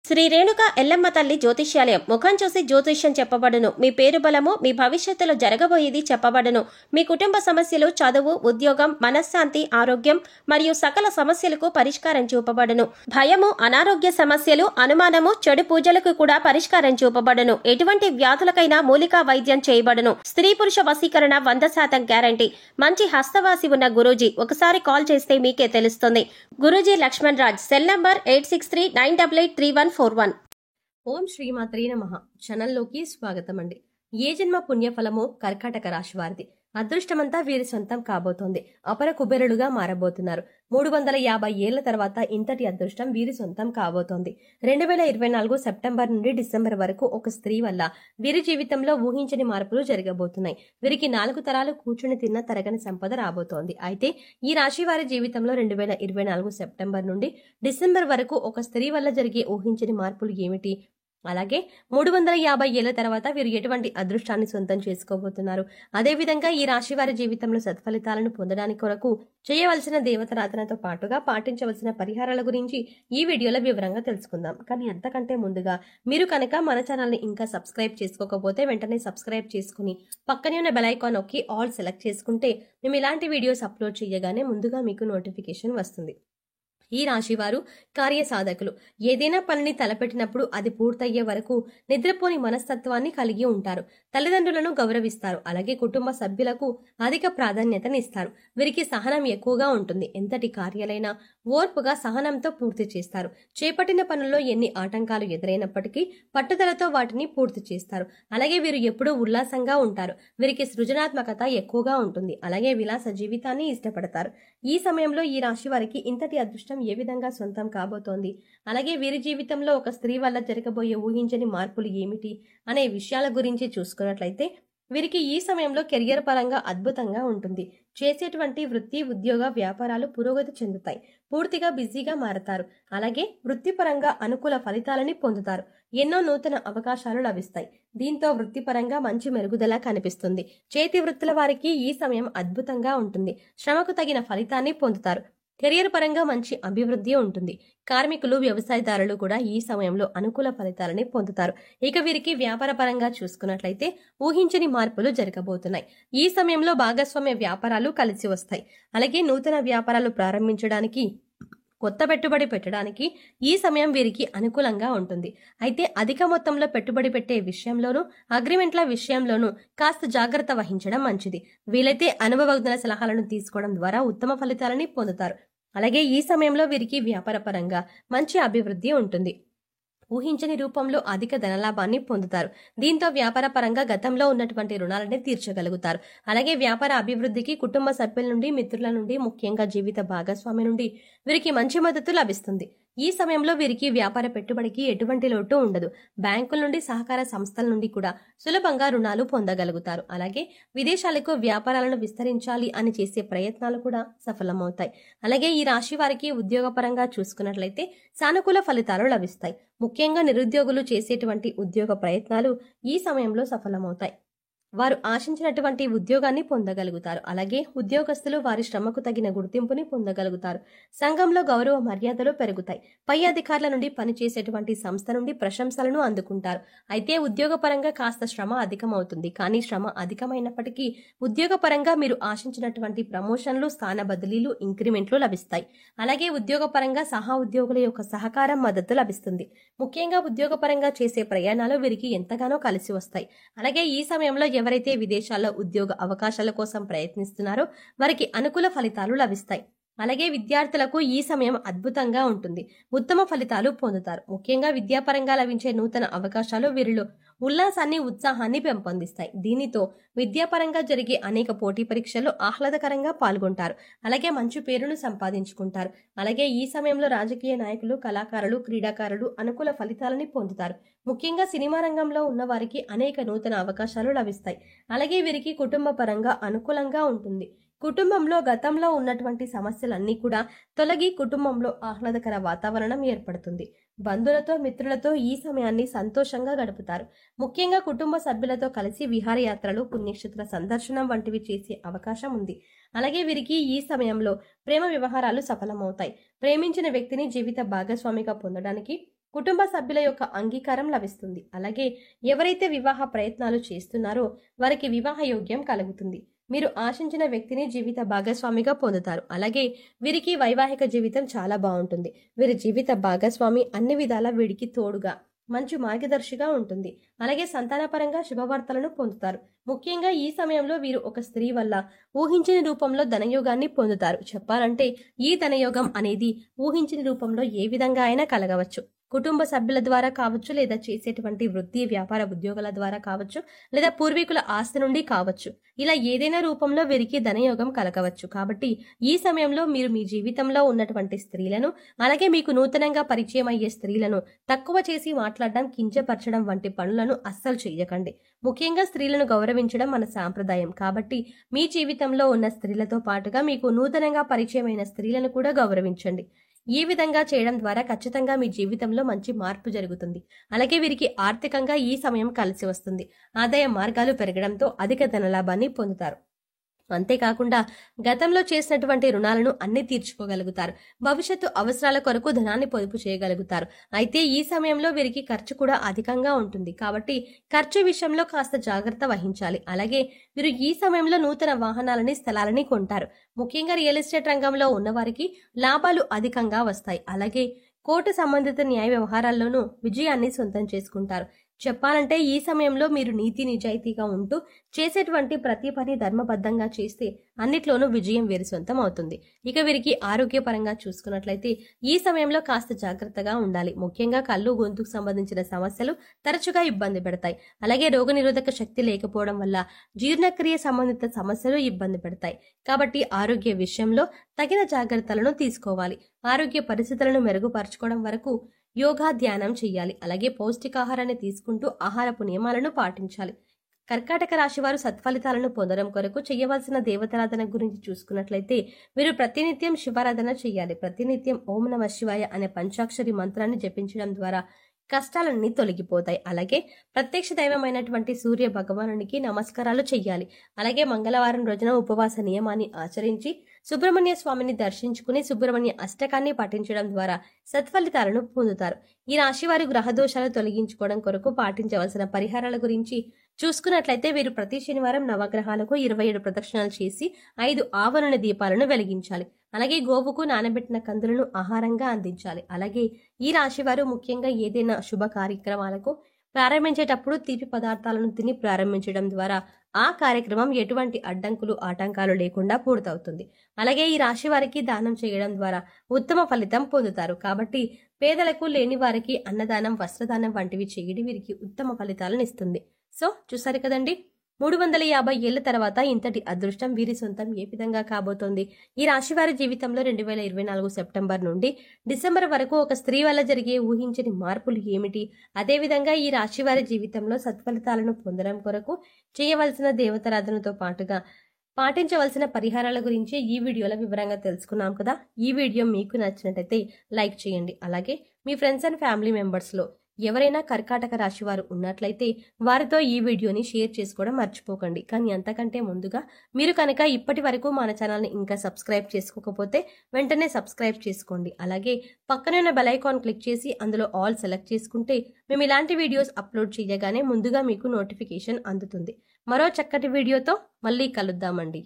శ్రీ రేణుక ఎల్లమ్మ తల్లి జ్యోతిష్యాలయం. ముఖం చూసి జ్యోతిష్యం చెప్పబడును. మీ పేరు బలము, మీ భవిష్యత్తులో జరగబోయేది చెప్పబడును. మీ కుటుంబ సమస్యలు, చదువు, ఉద్యోగం, మనశ్శాంతి, ఆరోగ్యం మరియు సకల సమస్యలకు పరిష్కారం చూపబడును. భయము, అనారోగ్య సమస్యలు, అనుమానము, చెడు పూజలకు కూడా పరిష్కారం చూపబడును. ఎటువంటి వ్యాధులకైనా మూలికా వైద్యం చేయబడును. స్త్రీ పురుష వశీకరణ 100% గ్యారంటీ. మంచి హస్తవాసి ఉన్న గురూజీ. ఒకసారి కాల్ చేస్తే మీకే తెలుస్తుంది. గురూజీ లక్ష్మణ్ రాజ్. Cell number 8639883141. ఓం శ్రీమాత్రే నమః. ఛానల్లోకి స్వాగతం అండి. ఏ జన్మ పుణ్యఫలమో కర్కాటక రాశి వారిది. అదృష్టమంతా వీరి సొంతం కాబోతోంది. అపర కుబేరులుగా మారబోతున్నారు. 350 ఏళ్ల తర్వాత ఇంతటి అదృష్టం వీరి సొంతం కాబోతోంది. 2024 సెప్టెంబర్ నుండి డిసెంబర్ వరకు ఒక స్త్రీ వల్ల వీరి జీవితంలో ఊహించని మార్పులు జరగబోతున్నాయి. వీరికి 4 తరాలు కూర్చుని తిన్న తరగని సంపద రాబోతోంది. అయితే ఈ రాశి వారి జీవితంలో 2024 సెప్టెంబర్ నుండి డిసెంబర్ వరకు ఒక స్త్రీ వల్ల జరిగే ఊహించని మార్పులు ఏమిటి? అలాగే 350 ఏళ్ల తర్వాత వీరు ఎటువంటి అదృష్టాన్ని సొంతం చేసుకోబోతున్నారు? అదేవిధంగా ఈ రాశి వారి జీవితంలో సత్ఫలితాలను పొందడానికి కొరకు చేయవలసిన దేవతారాధనతో పాటుగా పాటించవలసిన పరిహారాల గురించి ఈ వీడియోలో వివరంగా తెలుసుకుందాం. కానీ అంతకంటే ముందుగా మీరు కనుక మన ఛానల్ని ఇంకా సబ్స్క్రైబ్ చేసుకోకపోతే వెంటనే సబ్స్క్రైబ్ చేసుకుని పక్కనే ఉన్న బెల్ ఐకాన్ నొక్కి ఆల్ సెలెక్ట్ చేసుకుంటే మేము ఇలాంటి వీడియోస్ అప్లోడ్ చేయగానే ముందుగా మీకు నోటిఫికేషన్ వస్తుంది. ఈ రాశివారు కార్యసాధకులు. ఏదైనా పనిని తలపెట్టినప్పుడు అది పూర్తయ్యే వరకు నిద్రపోని మనస్తత్వాన్ని కలిగి ఉంటారు. తల్లిదండ్రులను గౌరవిస్తారు. అలాగే కుటుంబ సభ్యులకు అధిక ప్రాధాన్యతనిస్తారు. వీరికి సహనం ఎక్కువగా ఉంటుంది. ఎంతటి కార్యాలైనా ఓర్పుగా సహనంతో పూర్తి చేస్తారు. చేపట్టిన పనుల్లో ఎన్ని ఆటంకాలు ఎదురైనప్పటికీ పట్టుదలతో వాటిని పూర్తి చేస్తారు. అలాగే వీరు ఎప్పుడూ ఉల్లాసంగా ఉంటారు. వీరికి సృజనాత్మకత ఎక్కువగా ఉంటుంది. అలాగే విలాస జీవితాన్ని ఇష్టపడతారు. ఈ సమయంలో ఈ రాశి వారికి ఇంతటి అదృష్టం ఏ విధంగా సొంతం కాబోతోంది? అలాగే వీరి జీవితంలో ఒక స్త్రీ వల్ల జరగబోయే ఊహించని మార్పులు ఏమిటి అనే విషయాల గురించి చూసుకున్నట్లయితే వీరికి ఈ సమయంలో కెరియర్ పరంగా అద్భుతంగా ఉంటుంది. చేసేటువంటి వృత్తి, ఉద్యోగ, వ్యాపారాలు పురోగతి చెందుతాయి. పూర్తిగా బిజీగా మారతారు. అలాగే వృత్తిపరంగా అనుకూల ఫలితాలని పొందుతారు. ఎన్నో నూతన అవకాశాలు లభిస్తాయి. దీంతో వృత్తిపరంగా మంచి మెరుగుదల కనిపిస్తుంది. చేతి వృత్తుల వారికి ఈ సమయం అద్భుతంగా ఉంటుంది. శ్రమకు తగిన ఫలితాన్ని పొందుతారు. కెరియర్ పరంగా మంచి అభివృద్ధి ఉంటుంది. కార్మికులు, వ్యవసాయదారులు కూడా ఈ సమయంలో అనుకూల ఫలితాలని పొందుతారు. ఇక వీరికి వ్యాపార పరంగా చూసుకున్నట్లయితే ఊహించని మార్పులు జరగబోతున్నాయి. ఈ సమయంలో భాగస్వామ్య వ్యాపారాలు కలిసి వస్తాయి. అలాగే నూతన వ్యాపారాలు ప్రారంభించడానికి, కొత్త పెట్టుబడి పెట్టడానికి ఈ సమయం వీరికి అనుకూలంగా ఉంటుంది. అయితే అధిక మొత్తంలో పెట్టుబడి పెట్టే విషయంలోనూ, అగ్రిమెంట్ల విషయంలోనూ కాస్త జాగ్రత్త వహించడం మంచిది. వీలైతే అనుభవజ్ఞుల సలహాలను తీసుకోవడం ద్వారా ఉత్తమ ఫలితాలని పొందుతారు. అలాగే ఈ సమయంలో వీరికి వ్యాపార పరంగా మంచి అభివృద్ధి ఉంటుంది. ఊహించని రూపంలో అధిక ధనలాభాన్ని పొందుతారు. దీంతో వ్యాపార పరంగా గతంలో ఉన్నటువంటి రుణాలని తీర్చగలుగుతారు. అలాగే వ్యాపార అభివృద్ధికి కుటుంబ సభ్యుల నుండి, మిత్రుల నుండి, ముఖ్యంగా జీవిత భాగస్వామి నుండి వీరికి మంచి మద్దతు లభిస్తుంది. ఈ సమయంలో వీరికి వ్యాపార పెట్టుబడికి ఎటువంటి లోటు ఉండదు. బ్యాంకుల నుండి, సహకార సంస్థల నుండి కూడా సులభంగా రుణాలు పొందగలుగుతారు. అలాగే విదేశాలకు వ్యాపారాలను విస్తరించాలి అని చేసే ప్రయత్నాలు కూడా సఫలమవుతాయి. అలాగే ఈ రాశి వారికి ఉద్యోగపరంగా చూసుకున్నట్లయితే సానుకూల ఫలితాలు లభిస్తాయి. ముఖ్యంగా నిరుద్యోగులు చేసేటువంటి ఉద్యోగ ప్రయత్నాలు ఈ సమయంలో సఫలమవుతాయి. వారు ఆశించినటువంటి ఉద్యోగాన్ని పొందగలుగుతారు. అలాగే ఉద్యోగస్తులు వారి శ్రమకు తగిన గుర్తింపుని పొందగలుగుతారు. సంఘంలో గౌరవ మర్యాదలు పెరుగుతాయి. పై అధికారుల నుండి పనిచేసేటువంటి సంస్థ నుండి ప్రశంసలను అందుకుంటారు. అయితే ఉద్యోగపరంగా కాస్త శ్రమ అధికమవుతుంది. కానీ శ్రమ అధికమైనప్పటికీ ఉద్యోగపరంగా మీరు ఆశించినటువంటి ప్రమోషన్లు, స్థాన బదిలీలు, ఇంక్రిమెంట్లు లభిస్తాయి. అలాగే ఉద్యోగపరంగా సహా ఉద్యోగుల యొక్క సహకారం, మద్దతు లభిస్తుంది. ముఖ్యంగా ఉద్యోగపరంగా చేసే ప్రయాణాలు వీరికి ఎంతగానో కలిసి వస్తాయి. అలాగే ఈ సమయంలో ఎవరైతే విదేశాల్లో ఉద్యోగ అవకాశాల కోసం ప్రయత్నిస్తున్నారో వారికి అనుకూల ఫలితాలు లభిస్తాయి. అలాగే విద్యార్థులకు ఈ సమయం అద్భుతంగా ఉంటుంది. ఉత్తమ ఫలితాలు పొందుతారు. ముఖ్యంగా విద్యాపరంగా లభించే నూతన అవకాశాలు వీరిలో ఉల్లాసాన్ని, ఉత్సాహాన్ని పెంపొందిస్తాయి. దీనితో విద్యాపరంగా జరిగే అనేక పోటీ పరీక్షల్లో ఆహ్లాదకరంగా పాల్గొంటారు. అలాగే మంచి పేరును సంపాదించుకుంటారు. అలాగే ఈ సమయంలో రాజకీయ నాయకులు, కళాకారులు, క్రీడాకారులు అనుకూల ఫలితాలని పొందుతారు. ముఖ్యంగా సినిమా రంగంలో ఉన్న వారికి అనేక నూతన అవకాశాలు లభిస్తాయి. అలాగే వీరికి కుటుంబ పరంగా అనుకూలంగా ఉంటుంది. కుటుంబంలో గతంలో ఉన్నటువంటి సమస్యలన్నీ కూడా తొలగి కుటుంబంలో ఆహ్లాదకర వాతావరణం ఏర్పడుతుంది. బంధువులతో, మిత్రులతో ఈ సమయాన్ని సంతోషంగా గడుపుతారు. ముఖ్యంగా కుటుంబ సభ్యులతో కలిసి విహారయాత్రలు, పుణ్యక్షేత్ర సందర్శనం వంటివి చేసే అవకాశం ఉంది. అలాగే వీరికి ఈ సమయంలో ప్రేమ వ్యవహారాలు సఫలమవుతాయి. ప్రేమించిన వ్యక్తిని జీవిత భాగస్వామిగా పొందడానికి కుటుంబ సభ్యుల యొక్క అంగీకారం లభిస్తుంది. అలాగే ఎవరైతే వివాహ ప్రయత్నాలు చేస్తున్నారో వారికి వివాహ యోగ్యం కలుగుతుంది. మీరు ఆశించిన వ్యక్తిని జీవిత భాగస్వామిగా పొందుతారు. అలాగే వీరికి వైవాహిక జీవితం చాలా బాగుంటుంది. వీరి జీవిత భాగస్వామి అన్ని విధాలా వీడికి తోడుగా మంచి మార్గదర్శిగా ఉంటుంది. అలాగే సంతానపరంగా శుభవార్తలను పొందుతారు. ముఖ్యంగా ఈ సమయంలో వీరు ఒక స్త్రీ వల్ల ఊహించిన రూపంలో ధనయోగాన్ని పొందుతారు. చెప్పాలంటే ఈ ధనయోగం అనేది ఊహించిన రూపంలో ఏ విధంగా అయినా కలగవచ్చు. కుటుంబ సభ్యుల ద్వారా కావచ్చు, లేదా చేసేటువంటి వృత్తి వ్యాపార ఉద్యోగాల ద్వారా కావచ్చు, లేదా పూర్వీకుల ఆస్తి నుండి కావచ్చు. ఇలా ఏదైనా రూపంలో వీరికి ధనయోగం కలగవచ్చు. కాబట్టి ఈ సమయంలో మీరు మీ జీవితంలో ఉన్నటువంటి స్త్రీలను, అలాగే మీకు నూతనంగా పరిచయం అయ్యే స్త్రీలను తక్కువ చేసి మాట్లాడడం, కించపరచడం వంటి పనులను అస్సలు చేయకండి. ముఖ్యంగా స్త్రీలను గౌరవించడం మన సాంప్రదాయం. కాబట్టి మీ జీవితంలో ఉన్న స్త్రీలతో పాటుగా మీకు నూతనంగా పరిచయమైన స్త్రీలను కూడా గౌరవించండి. ఈ విధంగా చేయడం ద్వారా ఖచ్చితంగా మీ జీవితంలో మంచి మార్పు జరుగుతుంది. అలాగే వీరికి ఆర్థికంగా ఈ సమయం కలిసి వస్తుంది. ఆదాయ మార్గాలు పెరగడంతో అధిక ధనలాభాన్ని పొందుతారు. అంతేకాకుండా గతంలో చేసినటువంటి రుణాలను అన్ని తీర్చుకోగలుగుతారు. భవిష్యత్తు అవసరాల కొరకు ధనాన్ని పొదుపు చేయగలుగుతారు. అయితే ఈ సమయంలో వీరికి ఖర్చు కూడా అధికంగా ఉంటుంది. కాబట్టి ఖర్చు విషయంలో కాస్త జాగ్రత్త వహించాలి. అలాగే వీరు ఈ సమయంలో నూతన వాహనాలని, స్థలాలని కొంటారు. ముఖ్యంగా రియల్ ఎస్టేట్ రంగంలో ఉన్నవారికి లాభాలు అధికంగా వస్తాయి. అలాగే కోర్టు సంబంధిత న్యాయ వ్యవహారాల్లోనూ విజయాన్ని సొంతం చేసుకుంటారు. చెప్పాలంటే ఈ సమయంలో మీరు నీతి నిజాయితీగా ఉంటూ చేసేటువంటి ప్రతి పని ధర్మబద్ధంగా చేస్తే అన్నిట్లోనూ విజయం వీరి సొంతం అవుతుంది. ఇక వీరికి ఆరోగ్యపరంగా చూసుకున్నట్లయితే ఈ సమయంలో కాస్త జాగ్రత్తగా ఉండాలి. ముఖ్యంగా కళ్ళు, గొంతుకు సంబంధించిన సమస్యలు తరచుగా ఇబ్బంది పెడతాయి. అలాగే రోగనిరోధక శక్తి లేకపోవడం వల్ల జీర్ణక్రియ సంబంధిత సమస్యలు ఇబ్బంది పెడతాయి. కాబట్టి ఆరోగ్య విషయంలో తగిన జాగ్రత్తలను తీసుకోవాలి. ఆరోగ్య పరిస్థితులను మెరుగుపరచుకోవడం వరకు యోగా, ధ్యానం చేయాలి. అలాగే పౌష్టికాహారాన్ని తీసుకుంటూ ఆహారపు నియమాలను పాటించాలి. కర్కాటక రాశి వారు సత్ఫలితాలను పొందడం కొరకు చేయవలసిన దేవతారాధన గురించి చూసుకున్నట్లయితే వీరు ప్రతినిత్యం శివారాధన చేయాలి. ప్రతినిత్యం ఓం నమ శివాయ అనే పంచాక్షరి మంత్రాన్ని జపించడం ద్వారా కష్టాలన్నీ తొలగిపోతాయి. అలాగే ప్రత్యక్ష దైవమైనటువంటి సూర్య భగవానునికి నమస్కారాలు చెయ్యాలి. అలాగే మంగళవారం రోజున ఉపవాస నియమాన్ని ఆచరించి సుబ్రహ్మణ్య స్వామిని దర్శించుకుని సుబ్రహ్మణ్య అష్టకాన్ని పఠించడం ద్వారా సత్ఫలితాలను పొందుతారు. ఈ రాశి వారి గ్రహదోషాలు తొలగించుకోవడం కొరకు పాటించవలసిన పరిహారాల గురించి చూసుకున్నట్లయితే వీరు ప్రతి శనివారం నవగ్రహాలకు 27 ప్రదక్షిణాలు చేసి 5 ఆవరణ దీపాలను వెలిగించాలి. అలాగే గోవుకు నానబెట్టిన కందులను ఆహారంగా అందించాలి. అలాగే ఈ రాశి వారు ముఖ్యంగా ఏదైనా శుభ కార్యక్రమాలకు ప్రారంభించేటప్పుడు తీపి పదార్థాలను తిని ప్రారంభించడం ద్వారా ఆ కార్యక్రమం ఎటువంటి అడ్డంకులు, ఆటంకాలు లేకుండా పూర్తవుతుంది. అలాగే ఈ రాశి వారికి దానం చేయడం ద్వారా ఉత్తమ ఫలితం పొందుతారు. కాబట్టి పేదలకు, లేని వారికి అన్నదానం, వస్త్రదానం వంటివి చేయడం వీరికి ఉత్తమ ఫలితాలను ఇస్తుంది. సో చూసారు కదండి, 350 ఏళ్ల తర్వాత ఇంతటి అదృష్టం వీరి సొంతం ఏ విధంగా కాబోతోంది. ఈ రాశి వారి జీవితంలో 2024 సెప్టెంబర్ నుండి డిసెంబర్ వరకు ఒక స్త్రీ వల్ల జరిగే ఊహించని మార్పులు ఏమిటి, అదేవిధంగా ఈ రాశి వారి జీవితంలో సత్ఫలితాలను పొందడం కొరకు చేయవలసిన దేవతారాధనతో పాటుగా పాటించవలసిన పరిహారాల గురించి ఈ వీడియోలో వివరంగా తెలుసుకున్నాం కదా. ఈ వీడియో మీకు నచ్చినట్టయితే లైక్ చేయండి. అలాగే మీ ఫ్రెండ్స్ అండ్ ఫ్యామిలీ మెంబర్స్లో ఎవరైనా కర్కాటక రాశి వారు ఉన్నట్లయితే వారితో ఈ వీడియోని షేర్ చేసుకోవడం మర్చిపోకండి. కానీ అంతకంటే ముందుగా మీరు కనుక ఇప్పటి వరకు మన ఛానల్ని ఇంకా సబ్స్క్రైబ్ చేసుకోకపోతే వెంటనే సబ్స్క్రైబ్ చేసుకోండి. అలాగే పక్కనే ఉన్న బెల్ ఐకాన్ క్లిక్ చేసి అందులో ఆల్ సెలెక్ట్ చేసుకుంటే మేము ఇలాంటి వీడియోస్ అప్లోడ్ చేయగానే ముందుగా మీకు నోటిఫికేషన్ అందుతుంది. మరో చక్కటి వీడియోతో మళ్ళీ కలుద్దామండి.